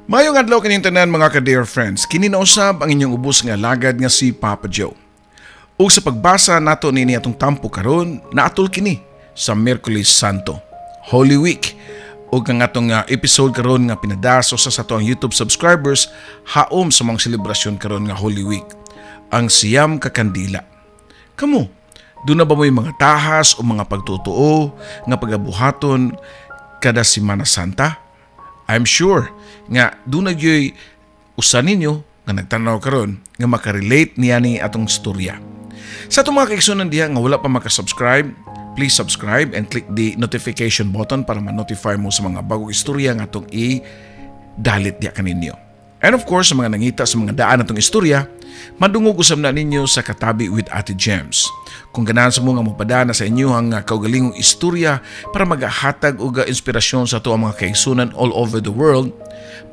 Mayong adlaw kanyang tanan mga ka-dear friends. Kini na usab ang inyong ubos nga lagad nga si Papa Joe. Ug sa pagbasa nato nini atong tampo karon, naatol kini sa Miyerkules Santo, Holy Week. Ug ang atong episode karon nga pinadaso sa ato ang YouTube subscribers haom sa mga selebrasyon karon nga Holy Week, ang siyam ka kandila. Kamo, doon na ba mo'y mga tahas o mga pagtutuo nga pagabuhaton kada Semana Santa? I'm sure nga doon na yo'y usan ninyo nga nagtanaw karon nga makarelate niya ni atong storya. Sa itong mga kaigsunan diha nga wala pa makasubscribe, please subscribe and click the notification button para ma-notify mo sa mga bagong istorya nga itong i-dalit diya kaninyo. And of course, sa mga nangita sa mga daan natong istorya, madungog usab na ninyo sa Katabi with Ate Gems. Kung ganahan sa mga mupadana sa inyo ang kaugalingong istorya para magahatag og inspirasyon sa ato ang mga kaigsunan all over the world,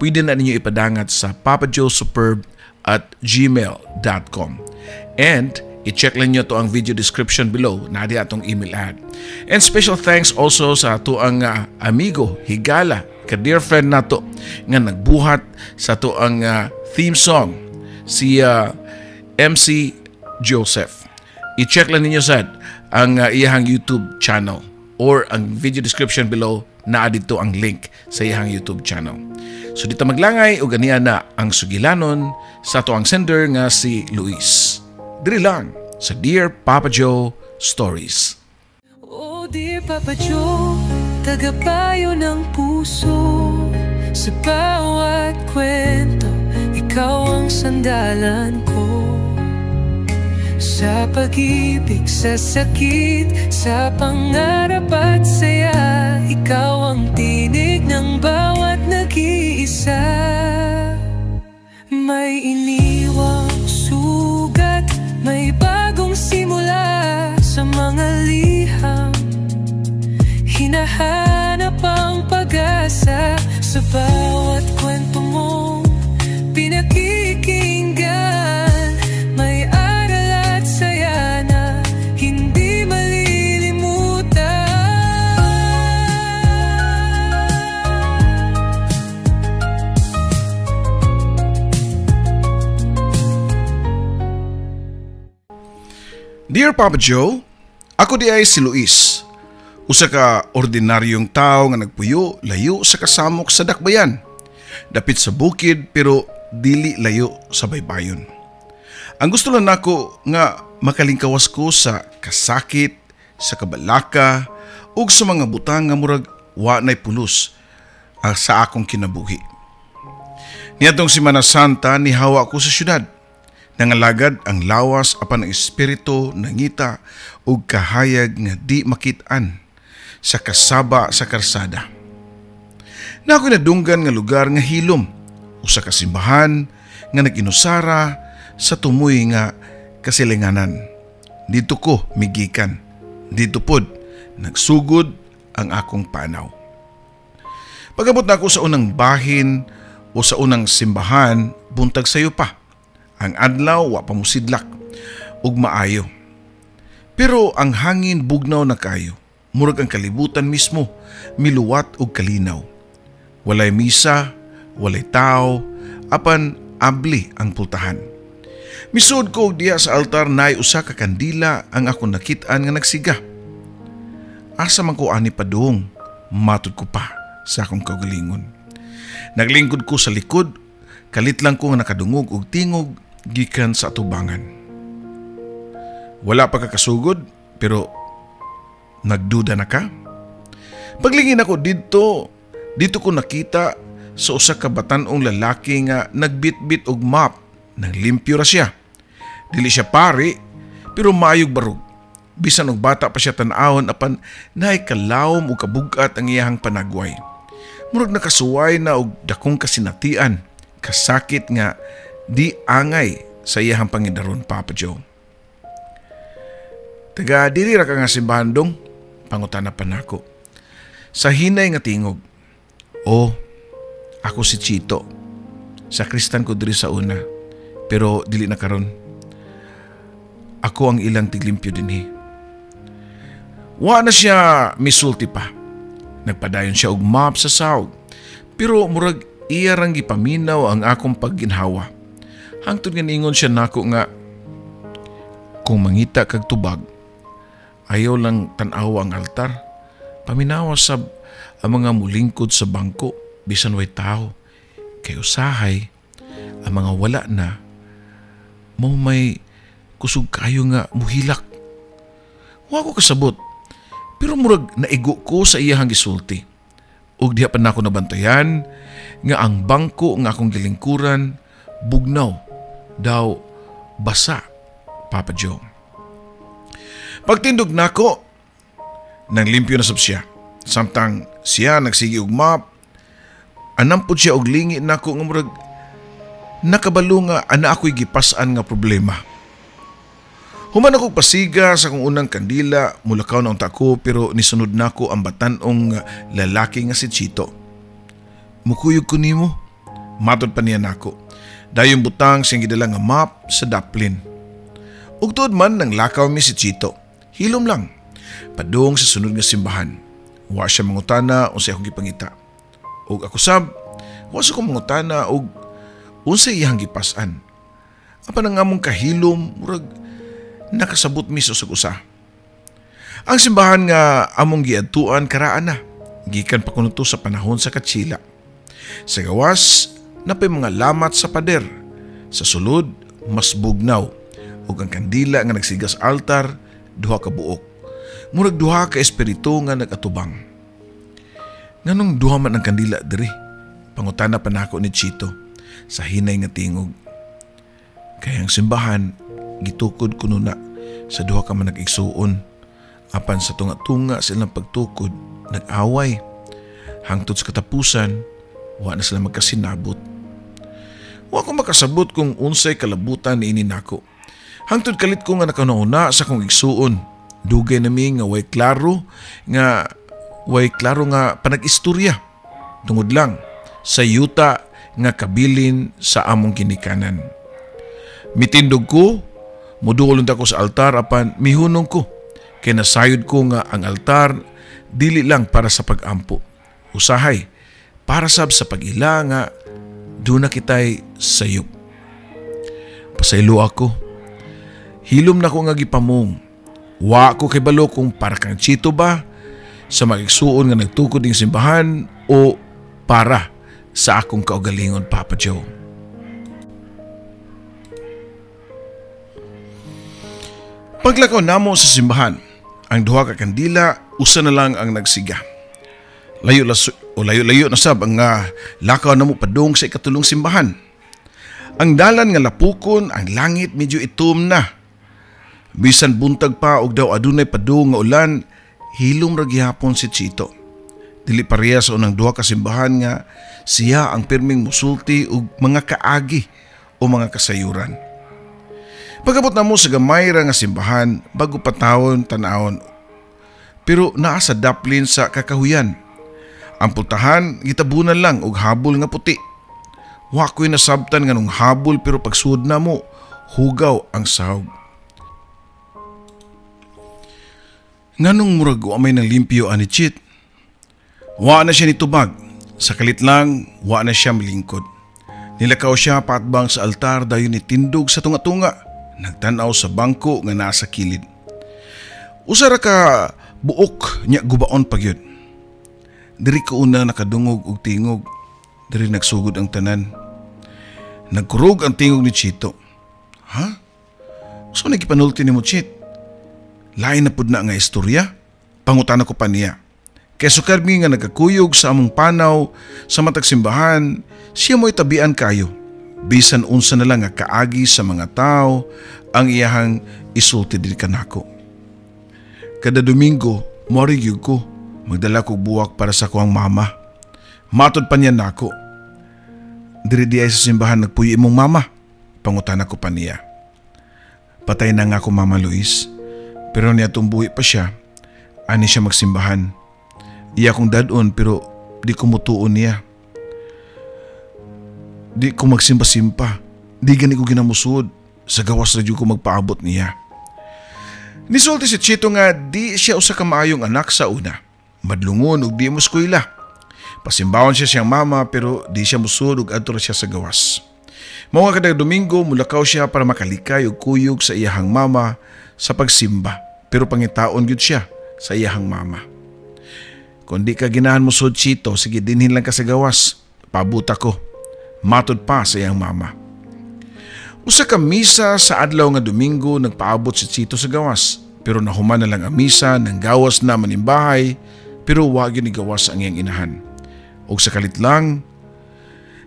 pwede na ninyo ipadangat sa papajoesuperb@gmail.com. And i-check lang nyo to ang video description below na di atong email ad. And special thanks also sa ato ang amigo, higala, ka-dear friend nato nga nagbuhat sa ato ang theme song, si MC Joseph. I-check lang ninyo sad ang iyahang YouTube channel or ang video description below na dito ang link sa iyahang YouTube channel. So dito maglangay o ganiya na ang sugilanon sa ato ang sender nga si Luis. Diri lang sa Dear Papa Joe Stories. Oh Dear Papa Joe, tagapayo ng puso. Sa bawat kwento, ikaw ang sandalan ko. Sa pag-ibig, sa sakit, sa pangarap at saya, ikaw ang tinig ng bawat nag-iisa. May iniwang sugat, may bagong simula sa mga liham. Hinahanap ang pag-asa sa bawat kwento mong pinakikinggan. May aral at saya na hindi malilimutan. Dear Papa Joe, ako di ay si Luis. Usa ka ordinaryong tao nga nagpuyo layo sa kasamok sa dakbayan. Dapit sa bukid pero dili layo sa baybayon. Ang gusto lang nako nga makalingkawas ko sa kasakit, sa kabalaka, ug sa mga butang nga murag wa nay pulos sa akong kinabuhi. Niadtong Semana Santa nihawa ko sa syudad. Nangalagad ang lawas apan ang espiritu nangita ug kahayag nga di makit-an sa kasaba sa karsada. Na ako nadunggan nga lugar nga hilom, usa ka simbahan nga nag-inusara sa tumoy nga kasilinganan. Dito ko migikan, dito pod nagsugod ang akong panaw. Pag-abot na ako sa unang bahin o sa unang simbahan, buntag sayo pa. Ang adlaw wa pa musidlak ug maayo. Pero ang hangin bugnaw na kayo. Murag ang kalibutan mismo, miluwat og kalinaw. Walay misa, walay tao, apan abli ang pultahan. Misud ko diya sa altar nay usa ka kandila ang akong nakit-an nga nagsiga. Asa man ko ani padung, matud ko pa sa akong kaugalingon. Naglingkod ko sa likod, kalit lang ko nga nakadungog og tingog gikan sa atubangan. Wala pa kakasugod, pero nagduda na ka? Paglingin ako dito ko nakita sa usa ka batan-ong lalaki nga nagbitbit og mop, nang limpyo ra siya. Dili siya pari, pero maayog barog. Bisan og bata pa siya tan-awon apan naay kalawom ug kabugat ang iyahang panagway. Murag nakasuway na og dakong kasinatian, kasakit nga di angay sa iyahang pangidaron, Papa Joe. Taga dili ra ka nga simbahan dong, pangutana pa nako. Sa hinay nga tingog, "Oh, ako si Chito. Sakristan ko diri sa una, pero dili na karon. Ako ang ilang tiglimpyo dinhi." Wa na siya misulti pa. Nagpadayon siya og mop sa sahog, pero murag iya rang gipaminaw ang akong pagginhawa. Hangtod nga ningon siya nako nga, kung mangita kag tubag, ayaw lang tanawa ang altar. Paminawa sab ang mga mulingkod sa bangko, bisan way tao. Kay usahay, ang mga wala na, mo may kusog kayo nga muhilak. Wa ko kasabot, pero murag naigo ko sa iyahang gisulti. Ug diha pa nako nabantayan nga ang bangko nga akong gilingkuran bugnaw daw basa, Papa Joe. Pagtindog nako, nang limpyo na sab siya. Samtang siya nagsigi og map, anampod siya og lingi nako nga murag nakabalo nga ana ako'y gipas-an nga problema. Human ako pasiga sa kong unang kandila, mulakaw na unta ko pero nisunod nako ang batanong lalaki nga si Chito. Mukuyog ko nimo, matod pa niya nako. Dayong butang siyang gidala nga map sa daplin. Ug tuod man nang lakaw mi si Chito, hilom lang, padung sa sunod nga simbahan. Wa siya mangutana unsay akong gipangita. Ug ako sab, wa sa kong mangutana og unsay iyang gipas-an. Apan ang among kahilom, murag nakasabot mi sa usa. Ang simbahan nga among giadtuan karaan na, gikan pa kuno to sa panahon sa Katsila. Sa gawas, napay mga lamat sa pader. Sa sulod, mas bugnaw. Ug ang kandila nga nagsigas altar, duha ka buok. Murag duha ka espiritu nga nagatubang. Nganong duha man ang kandila diri? Pangutana pa nako ni Chito sa hinay nga tingog. Kaya ang simbahan, gitukod kuno na sa duha ka man nag-igsuon. Apan sa tunga-tunga silang pagtukod, nag-away. Hangtod sa katapusan, wa na sila magkasinabot. Wa ko makasabot kung unsay kalabutan ni ini nako. Hangtod kalit ko nga nakanauna sa kong igsuon. Dugay nami nga way klaro nga panag-istorya. Tungod lang sa yuta nga kabilin sa among ginikanan. Mitindog ko, muduolon ko sa altar apan mihunong ko. Kay nasayod ko nga ang altar dili lang para sa pag-ampo. Usahay, para sab sa pag-ila nga doon na kitay sayop. Pasaylo ako. Hilom na ko nga gipamong. Wa ko kay balo kung para kang Chito ba sa magigsuon nga nagtukod ng simbahan o para sa akong kaugalingon, Papa Joe. Paglakaw namo sa simbahan, ang duha ka kandila usa na lang ang nagsiga. Layo-layo na sab ang lakaw namo padung sa ikatulong simbahan. Ang dalan nga lapukon, ang langit medyo itom na. Bisan buntag pa og daw adunay padung nga ulan, hilom ra gihapon si Chito. Dili pareha sa unang duha ka simbahan nga siya ang pirming musulti og mga kaagi o mga kasayuran. Pagabot na mo sa gamay ra nga simbahan bago patawon tanawon. Pero naa sa daplin sa kakahuyan. Ang pultahan gitabunan lang og habol nga puti. Wa ko'y nasabtan nga nung habol pero pagsud na mo hugaw ang sahog. Nganong murag wa may nang limpyo ani Chit. Wa na siya nitubag. Sa kalit lang, wa na siya milingkod. Nilakaw siya patbang sa altar dayon nitindog sa tunga-tunga. Nagtanaw sa bangko nga nasa kilid. Usara ka buok nya gubaon pagyud. Diri ko una nakadungog og tingog. Diri nagsugod ang tanan. Nagkurog ang tingog ni Chito. Ha? So nagipanulti ni mo, Chit? Lain na pud na nga istorya? Pangutan ko pa niya. Kaya sukarmi nga nagkakuyog sa among panaw sa matag simbahan, siya mo'y tabian kayo. Bisan unsa na lang nga kaagi sa mga tao ang iyahang isulti din kanako. Kada Domingo, moriyog ko, magdala ko buwak para sa kuang mama. Matod pa niya nako. Diri ay sa simbahan nagpuyo imong mama. Pangutan ko pa niya. Patay na nga ako, Mama Luis. Pero niya tumbuhi pa siya. Ani siya magsimbahan. Iya kong dadon pero di ko mutuon niya. Di ko magsimpa-simpa. Di gani ko ginamusod. Sa gawas na ko magpaabot niya. Nisulti si Chito nga di siya usa ka maayong anak sa una. Madlungon ug di mo eskwela. Pasimbawon siya siyang mama pero di siya musud ug adto ra siya sa gawas. Mao nga kada Domingo mulakaw siya para makalikay og kuyog sa iyahang mama sa pagsimba, pero pangitaon gyud siya sa iyahang mama. Kung di ka ginahan musud Chito, sige dinhin lang ka sa gawas. Pabuta ko. Matod pa sa iyang mama. Usa ka misa sa adlaw nga Domingo nagpaabot si Chito sa gawas, pero nahuman na lang ang misa nang gawas na manimbahay, pero wa gyud ni gawas ang iyang inahan. Og sa kalit lang,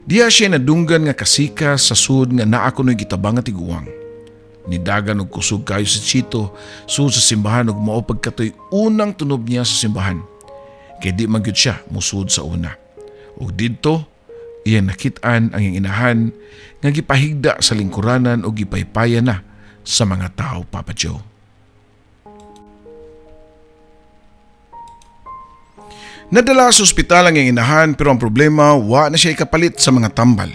diya siya nadunggan nga kasika sa sud nga naa kunoy gitabang nga tiguang. Nidagan og kusog kayo si Chito sud sa simbahan og mao pagkatoy unang tunob niya sa simbahan. Kay di man gyud siya musud sa una. Og didto iya nakit-an ang iyang inahan nga gipahigda sa lingkuranan og gipaypaya na sa mga tao, Papa Joe. Nadala sa ospital ang iyang inahan pero ang problema wa na siya ikapalit sa mga tambal.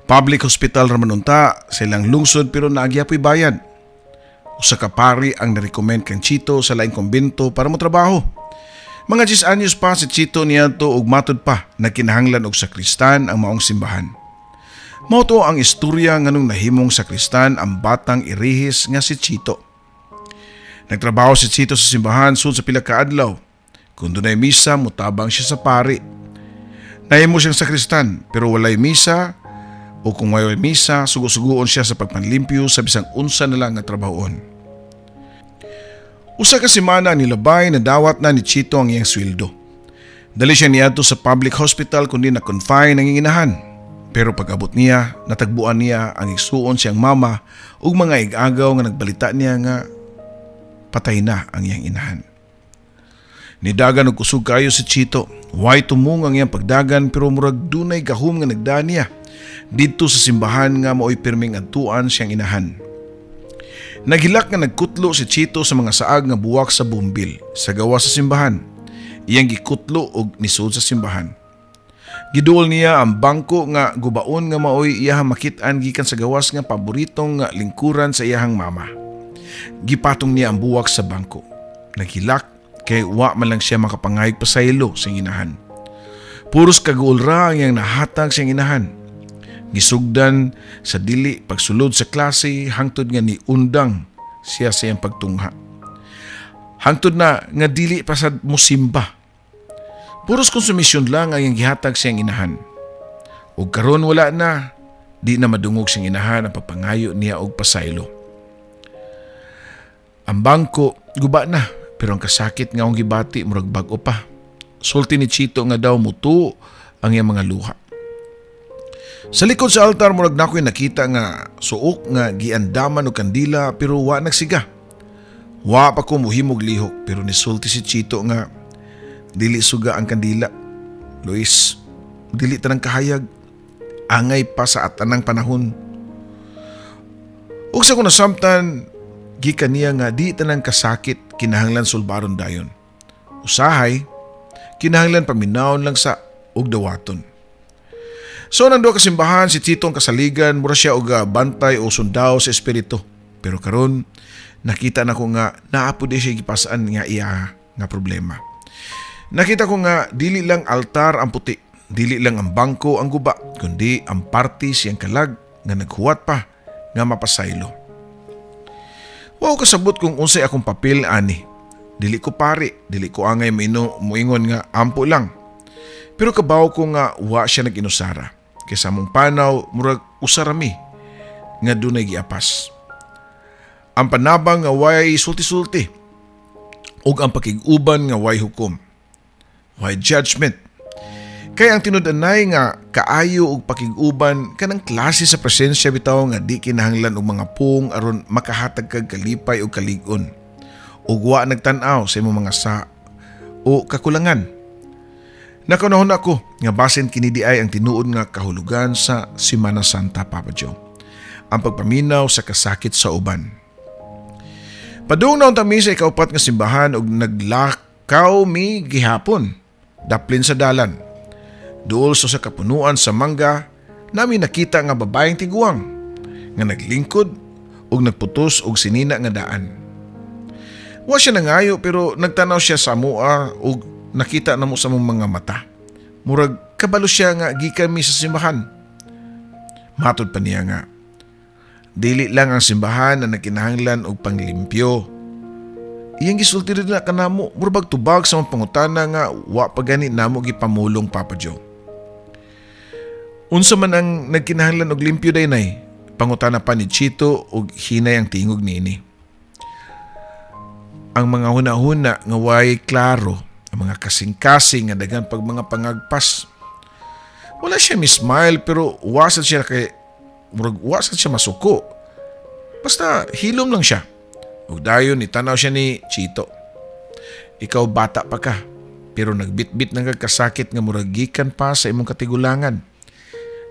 Public hospital raman unta sa ilang lungsod pero naagyapoy bayad. Usa ka pari ang narecommend kang Chito sa laing kumbento para mo trabaho. Mga 10 anyos pa si Chito niadto og matud pa na kinahanglan og sakristan ang maong simbahan. Mao to ang istorya nganong nahimong sakristan ang batang irihis nga si Chito. Nagtrabaho si Chito sa simbahan sud sa pila ka adlaw. Kung dunay misa, mutabang siya sa pari. Nahimo siyang sakristan pero walay misa, o kung may misa, sugo-sugoon siya sa pagpanlimpyo sa bisang unsa na lang nga trabahoon. Usa ka semana nilabay na dawat na ni Chito ang iyang sweldo. Dali siya niadto sa public hospital kundi na-confine ang inginahan. Pero pag-abot niya, natagbuan niya ang igsuon siyang mama ug mga igagaw nga nagbalita niya nga patay na ang iyang inahan. Nidagan og kusog kayo si Chito. Way tumong ang iyang pagdagan pero murag dunay gahom nga nagdaan niya didto sa simbahan nga maoy pirming adtuan siyang inahan. Naghilak nga nagkutlo si Chito sa mga saag nga buwak sa bumbil sa gawas sa simbahan. Iyang gikutlo og nisud sa simbahan. Giduol niya ang bangko nga gubaon nga maoy iyahang makit-an gikan sa gawas nga paboritong nga lingkuran sa iyahang mama. Gipatong niya ang buwak sa bangko. Naghilak kay wa man lang siya makapangayog pasaylo sa inahan. Puros kaguol ra ang iyang nahatag sa inahan. Gisugdan sa dili pagsulod sa klase hangtod nga ni undang siya sa iyang pagtungha. Hangtod na nga dili pa sad mosimba. Puros konsumisyon lang ang iyang gihatag sa iyang inahan. Ug karon wala na, di na madungog sa iyang inahan ang papangayo niya og pasaylo. Ang bangko guba na. Pero ang kasakit nga akong gibati murag bag-o pa. Sulti ni Chito nga daw mutu ang iyang mga luha. Sa likod sa altar murag nakoy nakita nga suok nga giandaman og kandila pero wa nagsiga. Wa pa ko muhimog lihok pero nisulti si Chito nga dili suga ang kandila. Luis, dili tanang kahayag. Angay pa sa atanang panahon. Ug sa kuno samtan gikan niya nga di tanang kasakit kinahanglan sulbaron dayon. Usahay, kinahanglan paminawon lang sa ug dawaton. So nando ka simbahan si Chito ang kasaligan, mura siya og bantay o sundao sa espiritu. Pero karon nakita na ko nga naapod siya gipasaan nga iya nga problema. Nakita ko nga dili lang altar ang puti, dili lang ang bangko ang guba, kundi ang party siyang kalag nga naghuwat pa nga mapasaylo. Wow kasabot kung unsay akong papel ani. Dili ko pari, dili ko angay moingon nga ampo lang. Pero kabaw ko nga wa siya nag-inusara. Kaysa mong panaw murag usarami nga dunay giapas. Ang panabang nga way sulti-sulti ug ang pakig-uban nga way hukom. Way judgment. Kaya ang tinud-anay nga kaayo og pakig-uban kanang klase sa presensya bitaw nga di kinahanglan og mga pung aron makahatag kag kalipay o kalig-on. Ug wa nagtan-aw sa imong mga sa o kakulangan. Nakunahon ako nga basin kini di ay ang tinuod nga kahulugan sa Semana Santa, Papa Joe. Ang pagpaminaw sa kasakit sa uban. Padung na unta mi sa ikaupat nga simbahan ug naglakaw mi gihapon. Daplin sa dalan. Duol sa kapunuan sa mangga, nami nakita nga babaeng tiguang nga naglingkod ug nagputos og sinina nga daan. Wa siya nangayo pero nagtanaw siya sa mua ug nakita namo sa mong mga mata. Murag kabalo siya nga gikan mi sa simbahan. Matod pa niya nga, dili lang ang simbahan na nakinahanglan og panglimpyo. Iyang gisulti rin na kanamo, murag tubag sa mga pangutana nga wa pa gani namo gipamulong Papa Joe. Unsa man ang nagkinahanglan og limpyo daynay, pangutana pa ni Chito og hinay ang tingog niini. Ang mga huna-huna nga way klaro, ang mga kasing-kasing nga daghan pag mga pangagpas. Wala siya mi-smile pero wasad siya wasad siya masuko. Basta hilom lang siya. Ug dayon itanaw siya ni Chito. Ikaw bata pa ka, pero nagbitbit ng kasakit nga murag gikan pa sa imong katigulangan.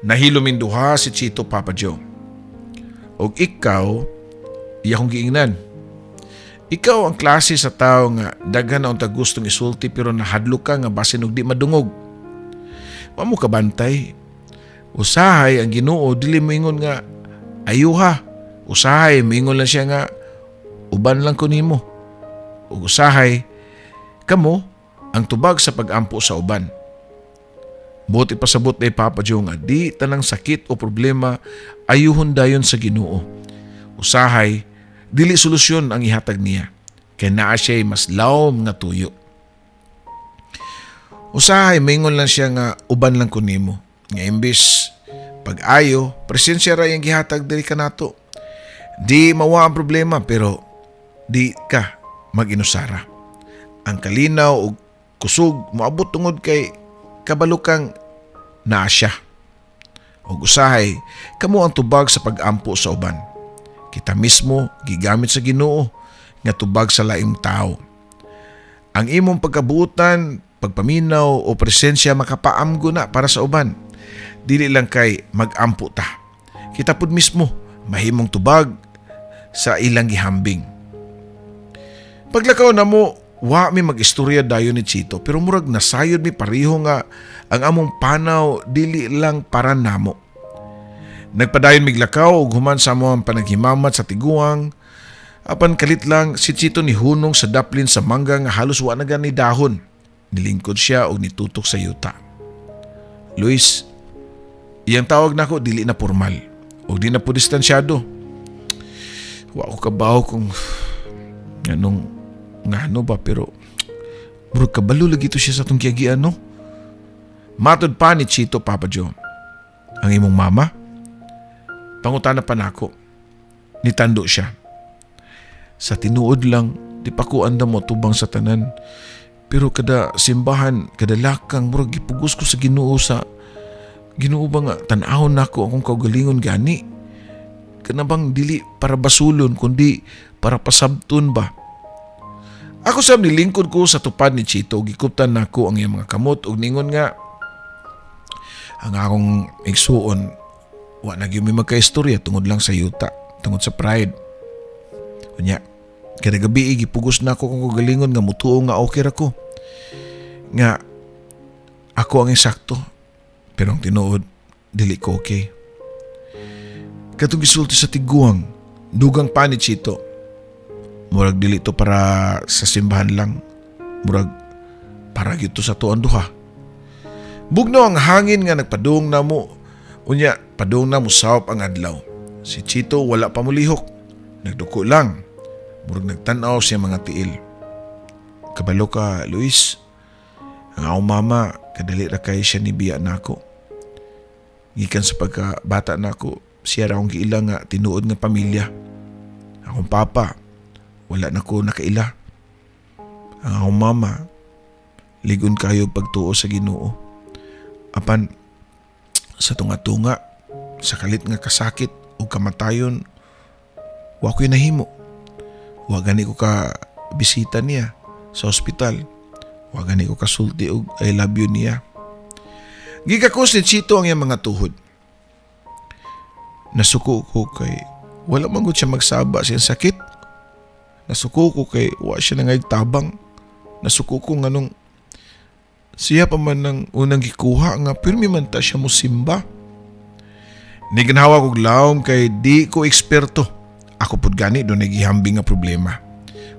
Nahilomin duha si Chito, Papa Joe. Og ikaw, iya kong giingnan. Ikaw ang klase sa tao nga daghan na unta gustong isulti pero nahadlo ka nga basin og di madungog. Wa mo kabantay. Usahay ang Ginoo dili moingon nga ayuha. Usahay moingon lang siya nga uban lang ko nimo. Ug usahay kamo ang tubag sa pag-ampo sa uban. Buti pasabot ni Papa Joe nga di tanang sakit o problema ayuhon dayon sa Ginoo. Usahay dili solusyon ang ihatag niya, kay naa siya'y mas lawom nga tuyo. Usahay, maingon lang siya nga uban lang ko nimo. Nga imbis pag-ayo, presensya ra yung gihatag diri ka nato. Di mawa ang problema pero di ka mag-inusara. Ang kalinaw o kusog moabot tungod kay kabalukang naa siya. O usahay, kamo ang tubag sa pag-ampo sa uban. Kita mismo gigamit sa Ginoo nga tubag sa laing tao. Ang imong pagkabuutan, pagpaminaw o presensya makapaamgo na para sa uban. Dili lang kay mag-ampo ta. Kita pud mismo mahimong tubag sa ilang gihambing. Paglakaw na mo, wa mi mag-istorya dayon ni Chito pero murag nasayod mi pareho nga ang among panaw dili lang para namo. Nagpadayon miglakaw ug human sa among panaghimamat sa tiguang. Apan kalit lang si Chito ni hunong sa daplin sa mangga nga halos wa na gani dahon. Nilingkod siya og nitutok sa yuta. Luis, iyang tawag nako dili na formal og di na po distansyado. Wa ko kabaw kung ngano ba pero murag kabalo lagi to siya sa tong kiagian no. Matod pa ni Chito, Papa Joe. Ang imong mama? Pangutana pa nako. Nitando siya. Sa tinuod lang, di pa ko andam mo tubang sa tanan. Pero kada simbahan, kada lakang, murag gipugos ko sa Ginoo sa Ginoo ba nga, tanahon nako akong kaugalingon gani. Kanabang dili para basulon, kundi para pasabtun ba. Ako sab nilingkod ko sa tupad ni Chito, gikuptan nako ang iyang mga kamot ug ningon nga ang akong igsuon wa na gyud mi magkaistorya tungod lang sa yuta, tungod sa pride. Unya, kada gabi gipugos na ako kung kagalingon nga mutuo nga okay ra ko. Nga ako ang insakto, pero ang tinuod dili ko okay. Katong gisulti sa tiguang, dugang pa ni Chito. Murag dili to para sa simbahan lang. Murag para gyud to sa tuan duha. Bugnaw ang hangin nga nagpadung na mo. Unya, padung na musawap ang adlaw. Si Chito wala pa mulihok. Nagduko lang. Murag nagtanaw siya mga tiil. Kabalo ka, Luis. Ang akong mama, kadali ra kay siya ni biya nako. Gikan sa pagkabata nako, siya ra akong giila nga tinuod nga pamilya. Akong papa, wala nako nakaila. Ang akong mama, ligon kayo pagtuo sa Ginoo. Apan, sa tunga-tunga, sa kalit nga kasakit o kamatayon, wa ko'y nahimo. Wa gani ko ka bisita niya sa ospital. Wa gani ko kasulti og I love you niya. Gigakos ni Chito ang iyang mga tuhod. Nasuko ko kay wala man gud siya magsaba sa sakit. Nasuko ko kay wa siya nangaytabang. Nasuko ko nganong siya pa man ng unang gikuha nga pirmi man ta siya musimba. Niganhawa kog lawom kay di ko eksperto. Ako pud gani do nagihambing nga problema.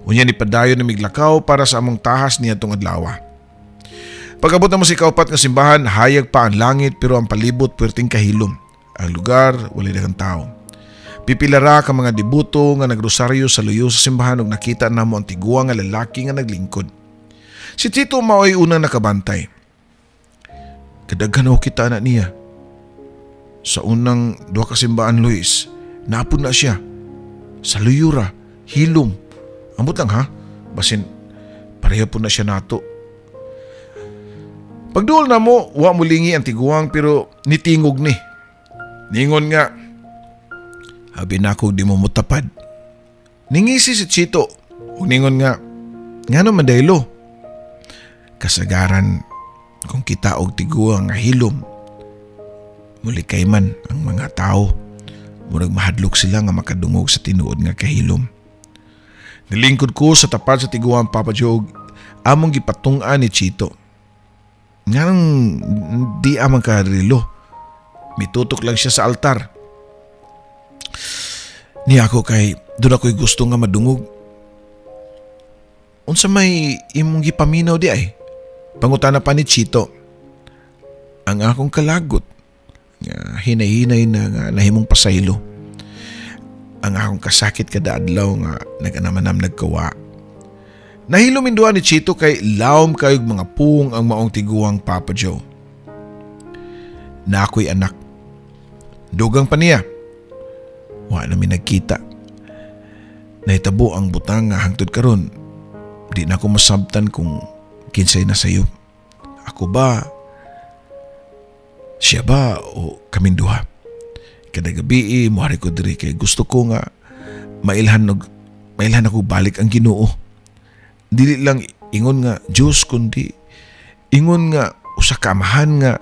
Unya ni padayon na miglakaw para sa among tahas niya tong adlaw. Pag-abot na mo si kaupat nga simbahan, hayag pa ang langit pero ang palibot puwerteng kahilom. Ang lugar, walay daghang tao. Pipilara ka mga debuto nga nagrosaryo sa luyo sa simbahan ug nakita namo ang tiguang nga lalaki nga naglingkod. Si Tito mao'y unang nakabantay. Kadaghan o kita na niya. Sa unang duha ka simbahan, Luis, naapod na siya. Sa luyura, hilom. Ambot lang ha, basin pareha po na siya nato. Pagduol na mo, wa mulingi ang tiguang pero nitingog ni. Ningon nga, habi na ako di mo mutapad. Ningisi si Chito, ug ningon nga naman daylo. Kasagaran kung kita og tiguang nga hilom, mulikay man ang mga tao. Murag mahadlok sila nga makadungog sa tinuod nga kahilom. Nilingkod ko sa tapat sa tiguang Papa Joe, among gipatungan ni Chito. Nga nang di amang karilo. Mitutok lang siya sa altar. Niya ako kay doon ako'y gusto nga madungog. Unsa may imong gipaminaw di ay? Pangutana pa ni Chito. Ang akong kalagot. Hinay-hinay na nga nahimong pasaylo. Ang akong kasakit kada adlaw nga naganamanam nagkawa. Nahilo minduan ni Chito kay lawom kayog mga pung ang maong tiguang Papa Joe. Na ako'y anak. Dugang pa niya. Wa namin nagkita. Nahitabo ang butang nga hangtod karon. Di na ako masabtan kung kinsay na sayo. Ako ba? Siya ba o kaming duha? Kada gabi muhari ko diri kay gusto ko nga mailhan ako balik ang Ginoo. Dili lang ingon nga Diyos kundi ingon nga usa ka amahan nga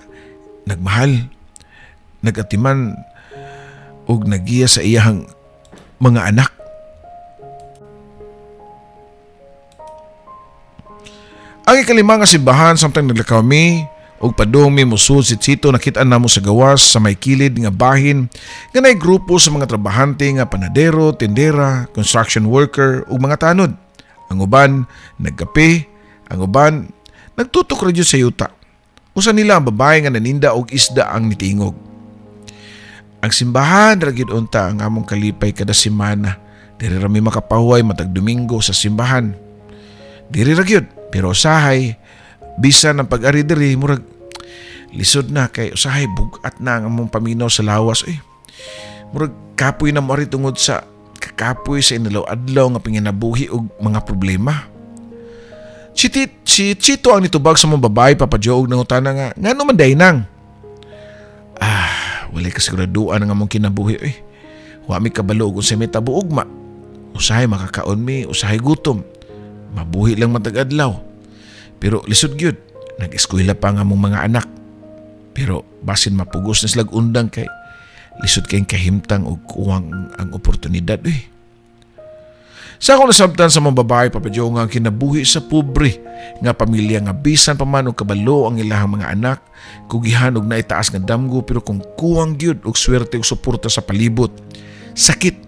nagmahal, nagatiman og nagiya sa iyahang mga anak. Ang ikalima nga simbahan samtang naglakaw mi og padung mi musud si Chito, nakita namo sa gawas sa may kilid nga bahin nga nay grupo sa mga trabahante nga panadero, tindera, construction worker ug mga tanod. Ang uban nagkape, ang uban nagtutok radyo sa yuta. Usa nila ang babae nga naninda og isda ang nitingog. Ang simbahan ra gyud unta ang among kalipay kada semana. Diri ra mi makapahuway matag Domingo sa simbahan. Diri ra gyud pero usahay bisan ang pag-ari diri murag lisod na kay usahay bugat na ang among paminaw sa lawas. Murag kapoy na mo ri tungod sa kakapoy sa inalaw-adlaw nga panginabuhi og mga problema. Si Chito ang nitubag sa mga babae, Papa Joe, og nangutana nga ngano man day nang? Walay kasiguraduan ang among kinabuhi. Wa mi kabalo og unsay may tabuog ma. Usahay makakaon mi, usahay gutom. Mabuhi lang matag adlaw. Pero lisod gyud, nag-eskwela pa nga among mga anak. Pero basin mapugos na silag undang kay lisod kayong kahimtang o kuwang ang oportunidad. Sa akong nasabtan sa mga babae, Papa Joe, nga kinabuhi sa pobre nga pamilya nga bisan pa man og kabalo ang ilahang mga anak, kugihan og naitaas nga damgo pero kung kuwang gyud og swerte og suporta sa palibot. Sakit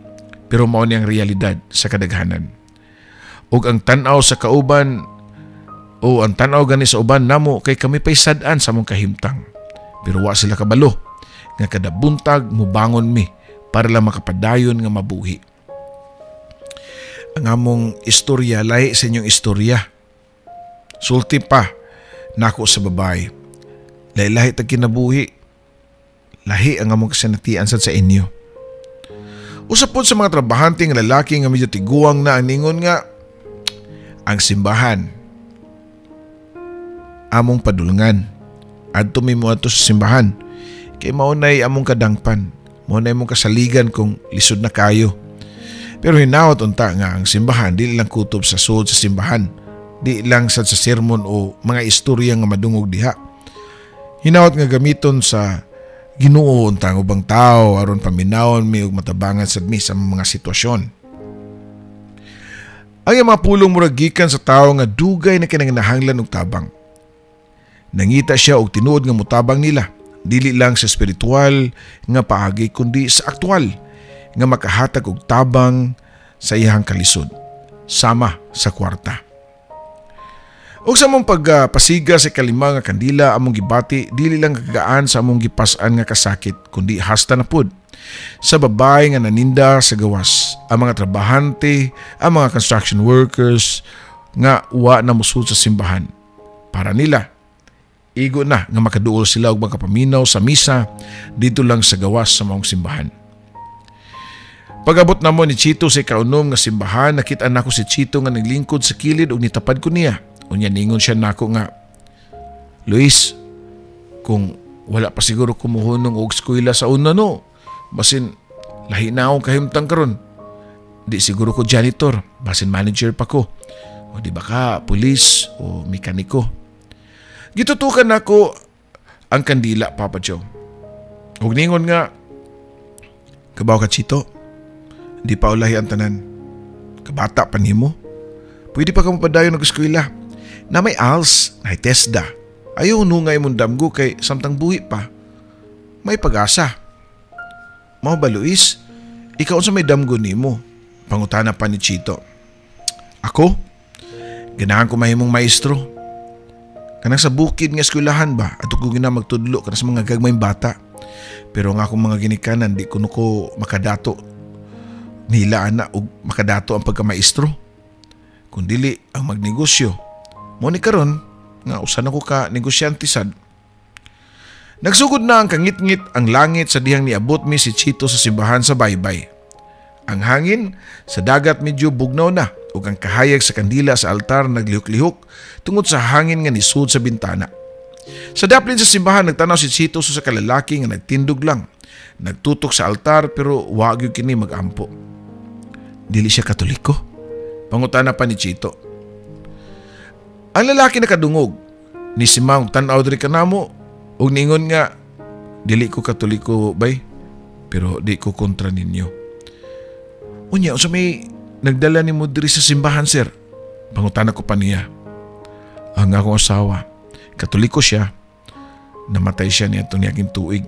pero mao ni ang realidad sa kadaghanan. Og ang tan-aw sa kauban o ang tan-aw gani sa uban namo kay kami pay sad-an sa among kahimtang. Pero wa sila kabalo nga kada buntag mubangon mi para lang makapadayon nga mabuhi. Ang among istorya lahi sa inyong istorya. Sulti pa nako sa babae. Lahi-lahi tag kinabuhi. Lahi ang among kasinatian sa inyo. Usapon sa mga trabahante nga lalaki nga medyo tiguang na ang ningon nga ang simbahan among padulngan. Adto mi moadto sa simbahan. Kay maunay among kadangpan, maunay among kasaligan kung lisod na kayo. Pero hinawat unta nga ang simbahan di lang kutob sa sud sa simbahan, di lang sad sa sermon o mga istorya nga madungog diha. Hinawat nga gamiton sa Ginoo unta ang ubang tao aron paminawon mi og matabangan sad mi sa mga sitwasyon. Ang mga pulong murag gikan sa tao nga dugay na kinahanglan og tabang. Nangita siya og tinuod nga mutabang nila. Dili lang sa spiritual nga paagi kundi sa aktual nga makahatag og tabang sa iyang kalisod sama sa kwarta. O sa among pagpasiga sa kalima nga kandila among gibati, dili lang kagaan sa among gipas-an nga kasakit, kundi hasta na pud sa babae nga naninda sa gawas, ang mga trabahante, ang mga construction workers nga wa na musud sa simbahan. Para nila, igo na nga makaduol sila og makapaminaw sa misa dito lang sa gawas sa maong simbahan. Pag-abot namo ni Chito sa kaunom nga simbahan, nakita nako si Chito nga naglingkod sa kilid ug nitapad ko niya. Unya ningon siya nako nga, "Luis, kung wala pa siguro kumuhunong og eskwela sa una no, basin lahi na akong kahimtang karon. Di siguro ko janitor, basin manager pa ko. O di ba ka pulis o mekaniko." Gitutukan nako ang kandila, Papa Joe. Ug ningon nga, "Kabaw ka, Chito, di pa ulahi ang tanan. Kabata pa nimo. Pwede pa ka mapadayon ng eskwela. Na may ALS, na TESDA. Ayaw nungay mong damgo kay samtang buhi pa. May pag-asa." "Mao ba, Luis? Ikaw sa may damgo nimo?" Pangutana pa ni Chito. "Ako? Ganahan ko mahimong maestro. Kanang sa bukid nga eskwelahan ba, at ko gina magtudlo kana sa mga gagmayng bata. Pero nga akong mga ginikanan, di ko makadato. Nila ana og makadato ang pagkamaestro. Kung dili ang magnegosyo. Mo ni karon nga usan ako ka negosyante sad." Nagsugod na ang kangit-ngit ang langit sa dihang niabot mi si Chito sa simbahan sa baybay. Ang hangin sa dagat medyo bugnaw na ug ang kahayag sa kandila sa altar naglihok-lihok tungod sa hangin nga nisud sa bintana. Sa daplin sa simbahan nagtanaw si Chito sa kalalaki nga nagtindog lang. Nagtutok sa altar pero wa gyud kini magampo. "Dili siya Katoliko?" Pangutana pa ni Chito. Ang lalaki nakadungog ni Simang tan-aw diri kanamo ug ningon nga, "Dili ko Katoliko, bay, pero di ko kontra ninyo." "Unya, unsa may nagdala nimo diri sa simbahan, sir?" Pangutana ko pa niya. "Ang akong asawa, Katoliko siya. Namatay siya niadtong niaging tuig.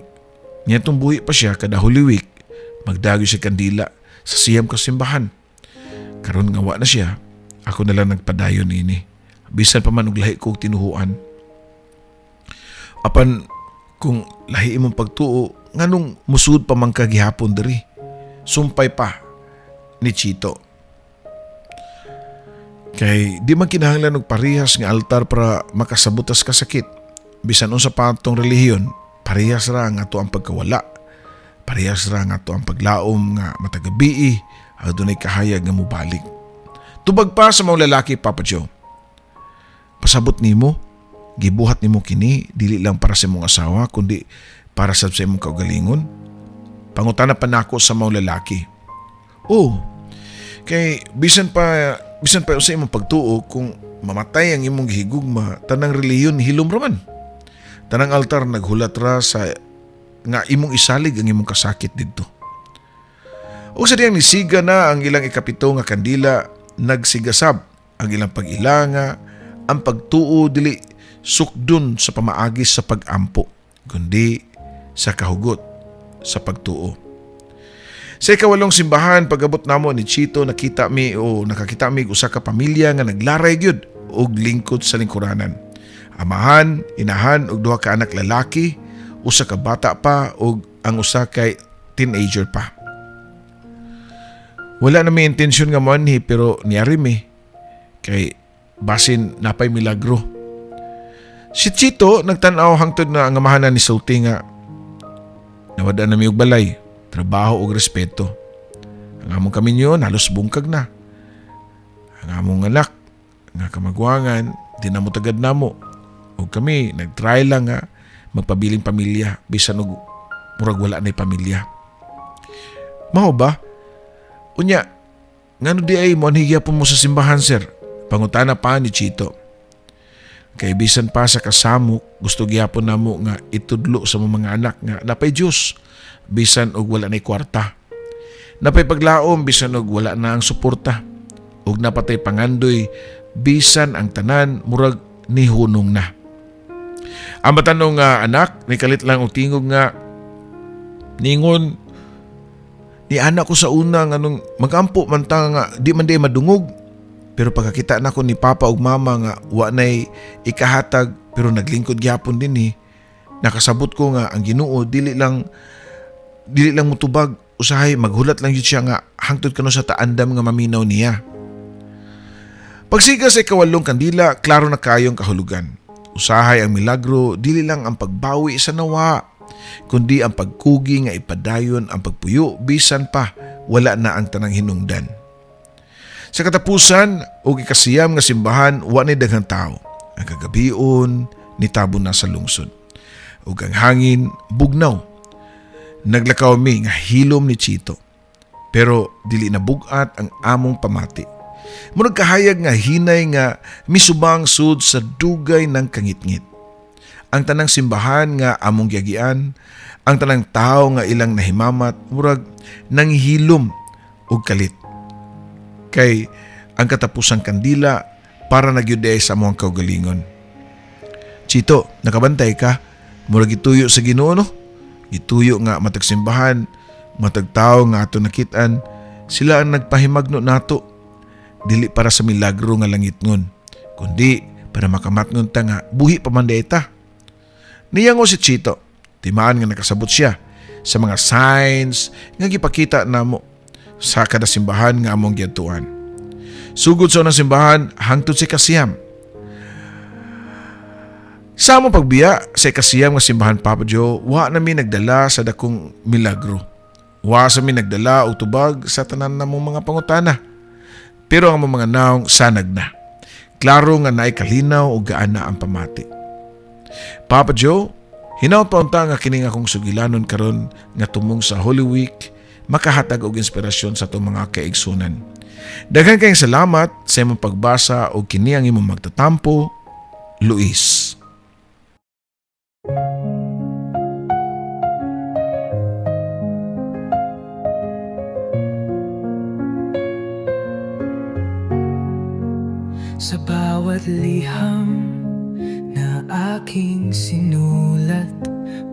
Niadtong buhi pa siya kada Holy Week, magdagyo siya kandila sa siyam ka simbahan. Karon nga wa na siya, ako na lang nagpadayon ini. Bisan pa man og lahi kong tinuhuan. Apan kung lahi imong pagtuo, nganong musud pa man ka gihapon diri?" Sumpay pa ni Chito. Kay di man kinahanglan og parehas nga altar para makasabutas ka sakit. Bisan unsa pa atong relihiyon, parehas ra nga ato ang pagkawala. Parehas ra nga ato ang paglaom nga matagabi adunay kahayag nga mobalik. Tubag pa sa mga lalaki, Papa Joe. Pasabot nimo, gibuhat nimo kini dili lang para sa imong asawa kundi para sa imong kaugalingon. Pangutana pa nako sa mga lalaki. "Oh, kay bisan pa sa imong pagtuo kung mamatay ang imong gihigugma, tanang relihiyon hilom raman. Tanang altar naghulat ra sa nga imong isalig ang imong kasakit didto." O sa diyang nisiga na ang ilang ikapito nga kandila, nagsigasab ang ilang pag-ilanga, ang pagtuo dili sukdon sa pamaagis sa pag-ampo, kundi sa kahugot sa pagtuo. Sa ikawalong simbahan, pag-abot namo ni Chito, nakakita mi usa ka pamilya nga naglaray gyud og lingkod sa lingkuranan. Amahan, inahan og duha ka anak lalaki, usa ka bata pa og ang usa kay teenager pa. Wala na may intensyon nga manhi pero niyari mi kay basin napay milagro. Si Chito nagtan-aw hangtod na ang amahanan ni sulti nga nawada na mi og balay, trabaho ug respeto. Ang among kami niyon halos bungkag na. Ang among anak nga kamagwangan di na mo tagad namo. Ug kami nagtry lang nga magpabiling pamilya bisan og murag wala nay pamilya. Mao ba? Unya, ngano di ay mo anhigyapon mo sa simbahan, sir? Pangutana pa ni Chito. Kay bisan pa sa kasamok, gusto gyapon namo nga itudlo sa mga anak nga napay Dios bisan og wala nay kwarta. Napay paglaom bisan og wala na ang suporta. Ug napatay pangandoy bisan ang tanan murag nihunong na. Ang matanong nga anak, nikalit lang og tingog nga ningon ni anak ko sa una nga nung magampo man ta nga di man day madungog. Pero pagkakita na ko ni Papa ug Mama nga wa nay ikahatag pero naglingkod gyapon din nakasabot ko nga ang Ginoo dili lang mutubag, usahay maghulat lang yun siya nga hangtod kano sa taandam nga maminaw niya. Pagsiga sa ikawalong kandila, klaro na kayong kahulugan. Usahay ang milagro, dili lang ang pagbawi sa nawa, kundi ang pagkugi nga ipadayon ang pagpuyo, bisan pa wala na ang tanang hinungdan. Sa katapusan, o ikasiyam nga simbahan, wa ni daghang tao. Ang kagabion, nitabo na sa lungsod. Ug ang hangin, bugnaw. Naglakaw mi nga hilom ni Chito. Pero dili na bugat ang among pamati. Murag kahayag nga hinay nga misubang sud sa dugay ng kangitngit. Ang tanang simbahan nga among giagian, ang tanang tao nga ilang nahimamat, murag nanghilom og kalit. Kay ang katapusang kandila para nagyuday sa among kaugalingon. Chito, nakabantay ka? Murag gituyo sa Ginoo no? Gituyo nga matag simbahan, matag tao nga ato nakitaan, sila ang nagpahimagno nato. Dili para sa milagro nga langitngon, kundi para makamatngon ta nga buhi pa man dayta. Niyango si Chito, timaan nga nakasabot siya sa mga signs nga gipakita namo sa kada simbahan nga among giadtuan. Sugod sa unang simbahan hangtod sa ikasiyam. Sa among pagbiya sa ikasiyam nga simbahan, Papa Joe, wa nami nagdala sa dakong milagro. Wa sa mi nagdala og tubag sa tanan namong mga pangutana. Pero ang mga naong sanag na. Klaro nga naay kalinaw o gaan na ang pamati. Papa Joe, hinaut pa unta nga kining akong sugilanon karon nga tumong sa Holy Week, makahatag og inspirasyon sa itong mga kaigsunan. Daghang kayong salamat sa imong pagbasa o kini ang imong magtatampo, Luis. Sa bawat liham na aking sinulat,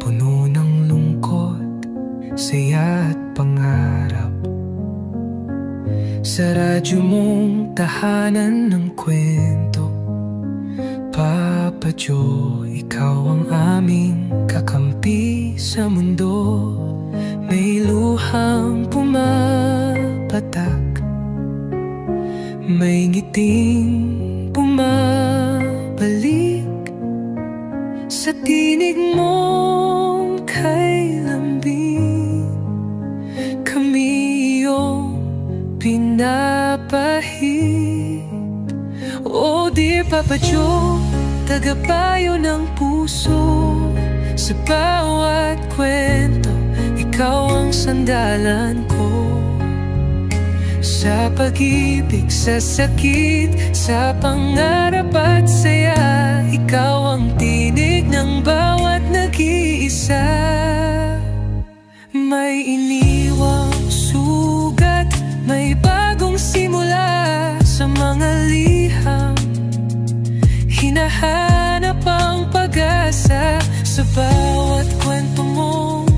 puno ng lungkot, saya at pangarap. Sa radyo mong tahanan ng kwento, Papa Joe, ikaw ang aming kakampi sa mundo. May luhang pumapatak, may ngiting bumabalik sa tinig mong kay lambing. Kami iyong pinapahid. O dear Papa Joe, tagapayo ng puso. Sa bawat kwento, ikaw ang sandalan ko. Sa pag-ibig, sa sakit, sa pangarap at saya, ikaw ang tinig ng bawat nag-iisa. May iniwang sugat, may bagong simula sa mga liham. Hinahanap ang pag-asa sa bawat kwento mong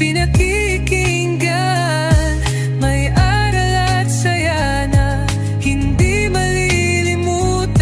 pinakikinggan. May saya na hindi malilimutan.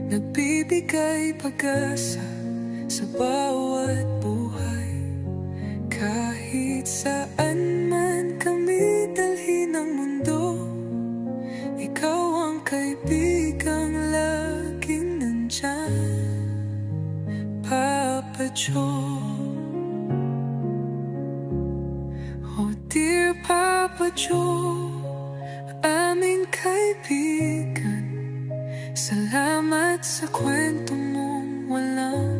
nagbibigay pag-asa sa bawat buhay. Kahit saan man kami dalhin ng mundo, ikaw ang kaibigang laging nandyan, Papa Joe. Oh dear Papa Joe, aming kaibigan, salamat sa kwento mong walang